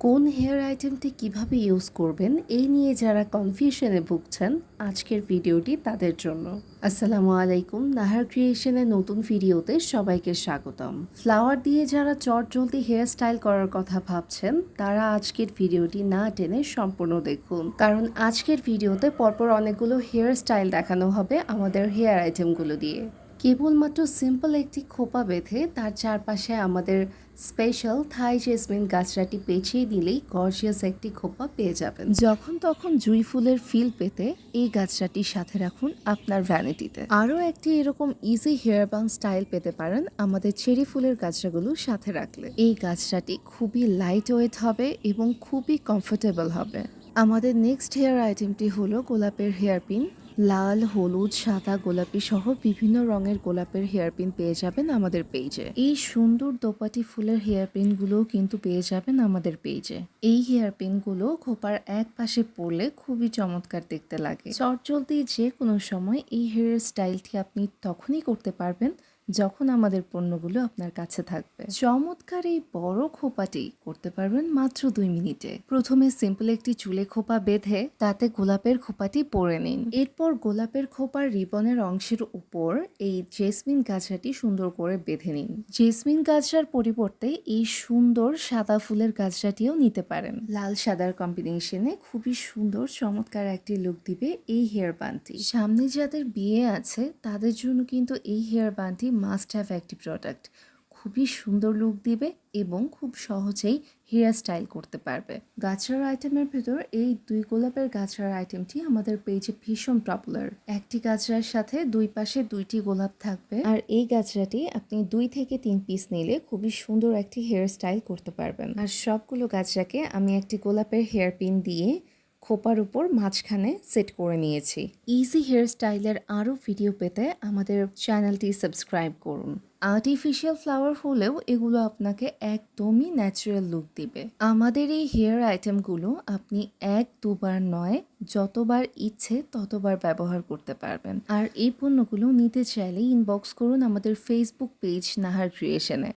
কোন হেয়ার আইটেমটি কিভাবে ইউজ করবেন এই নিয়ে যারা কনফিউশনে ভুগছেন আজকের ভিডিওটি তাদের জন্য। আসসালামু আলাইকুম, নাহার ক্রিয়েশনের নতুন ভিডিওতে সবাইকে স্বাগতম। ফ্লাওয়ার দিয়ে যারা চটজলদি হেয়ার স্টাইল করার কথা ভাবছেন তারা আজকের ভিডিওটি না টেনে সম্পূর্ণ দেখুন, কারণ আজকের ভিডিওতে পরপর অনেকগুলো হেয়ার স্টাইল দেখানো হবে আমাদের হেয়ার আইটেমগুলো দিয়ে। কেবলমাত্র সিম্পল একটি খোপা বেঁধে তার চারপাশে আমাদের স্পেশাল থাই জেসমিন গাছরাটি পেঁচিয়ে দিলেই গর্জিয়াস একটি খোপা পেয়ে যাবেন। যখন তখন জুঁই ফুলের ফিল পেতে এই গাছরাটির সাথে রাখুন আপনার ভ্যানিটিতে। আরও একটি এরকম ইজি হেয়ার বান স্টাইল পেতে পারেন আমাদের চেরি ফুলের গাছরাগুলো সাথে রাখলে। এই গাছরাটি খুবই লাইট ওয়েট হবে এবং খুবই কমফোর্টেবল হবে। আমাদের নেক্সট হেয়ার আইটেমটি হলো গোলাপের হেয়ারপিন। লাল, হলুদ, সাদা, গোলাপি সহ বিভিন্ন রঙের গোলাপের হেয়ারপিন পেয়ে যাবেন আমাদের পেজে। এই সুন্দর দোপাটি ফুলের হেয়ারপিনগুলোও কিন্তু পেয়ে যাবেন আমাদের পেজে। এই হেয়ারপিনগুলো খোপার এক পাশে পরলে খুবই চমৎকার দেখতে লাগে। চটজলদি যে কোনো সময় এই হেয়ার স্টাইলটি আপনি তখনই করতে পারবেন যখন আমাদের পণ্যগুলো আপনার কাছে থাকবে। চমৎকার এই বড় খোপাটি করতে পারবেন মাত্র 2 মিনিটে। প্রথমে সিম্পল একটি চুলে খোপা বেঁধে তাতে গোলাপের খোপাটি পরে নিন। এরপর গোলাপের খোপার রিবনের অংশের উপর এই জেসমিন গাছরাটি সুন্দর করে বেঁধে নিন। জেসমিন গাছরার পরিবর্তে এই সুন্দর সাদা ফুলের গাছরাটিও নিতে পারেন। লাল সাদার কম্বিনেশনে খুবই সুন্দর চমৎকার একটি লুক দিবে এই হেয়ার বানটি। সামনে যাদের বিয়ে আছে তাদের জন্য কিন্তু এই হেয়ার বানটি মাস্ট হ্যাভ একটি প্রোডাক্ট। খুবই সুন্দর লুক দিবে এবং খুব সহজেই হেয়ার স্টাইল করতে পারবে। গাছড়ার আইটেমের ভেতর এই 2 গোলাপের গাছড়ার আইটেমটি আমাদের পেজে ভীষণ পপুলার। একটি গাছড়ার সাথে 2 পাশে 2টি গোলাপ থাকবে, আর এই গাছড়াটি আপনি 2 থেকে 3 পিস নিলে খুবই সুন্দর একটি হেয়ার স্টাইল করতে পারবেন। আর সবগুলো গাছড়াকে আমি একটি গোলাপের হেয়ার পিন দিয়ে খোপার উপর মাঝখানে সেট করে নিয়েছি। ইজি হেয়ার স্টাইলের আরও ভিডিও পেতে আমাদের চ্যানেলটি সাবস্ক্রাইব করুন। আর্টিফিশিয়াল ফ্লাওয়ার হলেও এগুলো আপনাকে একদমই ন্যাচারাল লুক দিবে। আমাদের এই হেয়ার আইটেমগুলো আপনি 1-2বার নয়, যতবার ইচ্ছে ততবার ব্যবহার করতে পারবেন। আর এই পণ্যগুলো নিতে চাইলে ইনবক্স করুন আমাদের ফেসবুক পেজ নাহার ক্রিয়েশনে।